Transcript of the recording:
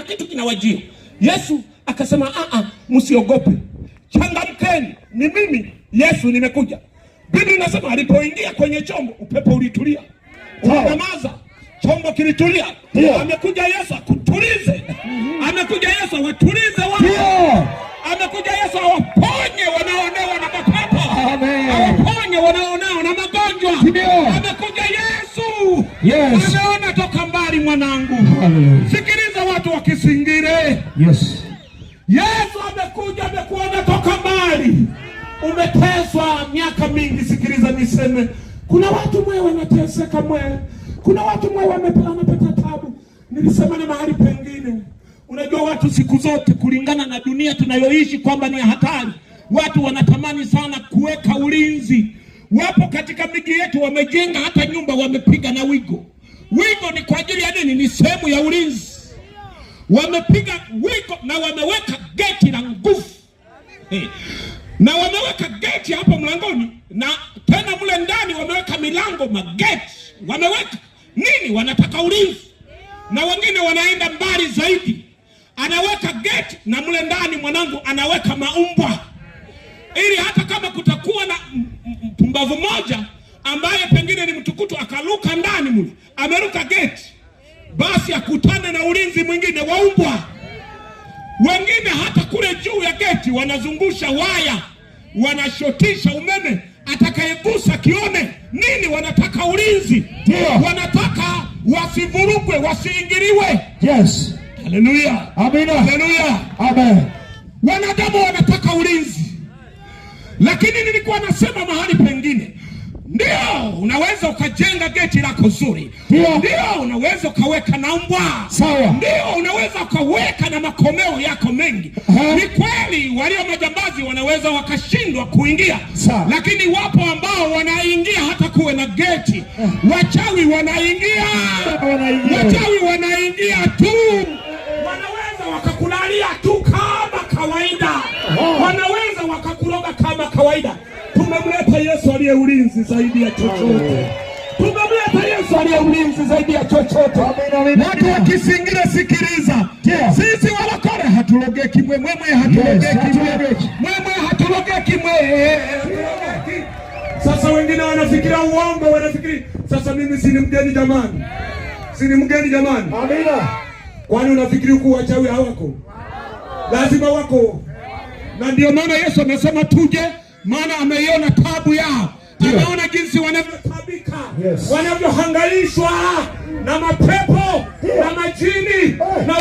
kitu kinawajia. Yesu akasema msiogope, changamkeni, ni mimi Yesu nimekuja. Biblia inasema alipoingia kwenye chombo upepo ulitulia, ukanyamaza, chombo kilitulia. Amekuja Yesu akutulize, amekuja Yesu awatulize watu, amekuja Yesu awaponye wanaoonewa na mapepo, awaponye wanaoonewa na magonjwa. Amekuja Yesu, ameona toka mbali mwanangu. Sikiliza watu wakisingire, Yesu amekuja, amekuona toka mbali. Umeteswa miaka mingi. Sikiliza niseme, kuna watu mwe wanateseka mwe, kuna watu mwe wanapata tabu. Nilisema ni mahali pengine. Unajua watu siku zote kulingana na dunia tunayoishi kwamba ni hatari, watu wanatamani sana kuweka ulinzi. Wapo katika miji yetu wamejenga hata nyumba wamepiga na wigo. Wigo ni kwa ajili ya nini? Ni sehemu ya ulinzi. Wamepiga wigo na wameweka geti la nguvu. Na wameweka geti hapo mlangoni, na tena mle ndani wameweka milango, mageti. Wameweka nini? Wanataka ulinzi. Na wengine wanaenda mbali zaidi, anaweka geti na mle ndani mwanangu anaweka maumbwa, ili hata kama kutakuwa na mpumbavu moja ambaye pengine ni mtukutu akaruka ndani mule, ameruka geti, basi akutane na ulinzi mwingine wa umbwa. Wengine hata kule juu ya geti wanazungusha waya, wanashotisha umeme, atakayegusa kione nini. Wanataka ulinzi, wanataka wasivurugwe, wasiingiliwe. Haleluya, amina, haleluya, amen. Wanadamu wanataka ulinzi. Lakini nilikuwa nasema mahali pengine, ndio unaweza ukajenga geti lako zuri, ndio unaweza ukaweka na mbwa, sawa, ndio unaweza ukaweka na makomeo yako mengi. Ni kweli walio majambazi wanaweza wakashindwa kuingia, lakini wapo ambao wanaingia hata kuwe na geti. Wachawi wanaingia, wachawi wanaingia tu, wanaweza wakakulalia tu kama kawaida, wanaweza wakakuroga kama kawaida. Tumemleta Yesu aliye ulinzi zaidi ya chochote. Tumemleta Yesu aliye ulinzi zaidi ya chochote. Watu wakisingile, sikiliza. Sisi walokole hatulogeki mwe, hatulogeki mwe. Sasa wengine wanafikiria uongo, wanafikiri sasa mimi si ni mgeni jamani. Si ni mgeni jamani. Amina. Kwani unafikiri huku wachawi hawako? Lazima wako. Na ndio maana Yesu amesema tuje, maana ameiona tabu yao. Ameona jinsi wanavyotabika, wanavyohangaishwa na mapepo na majini na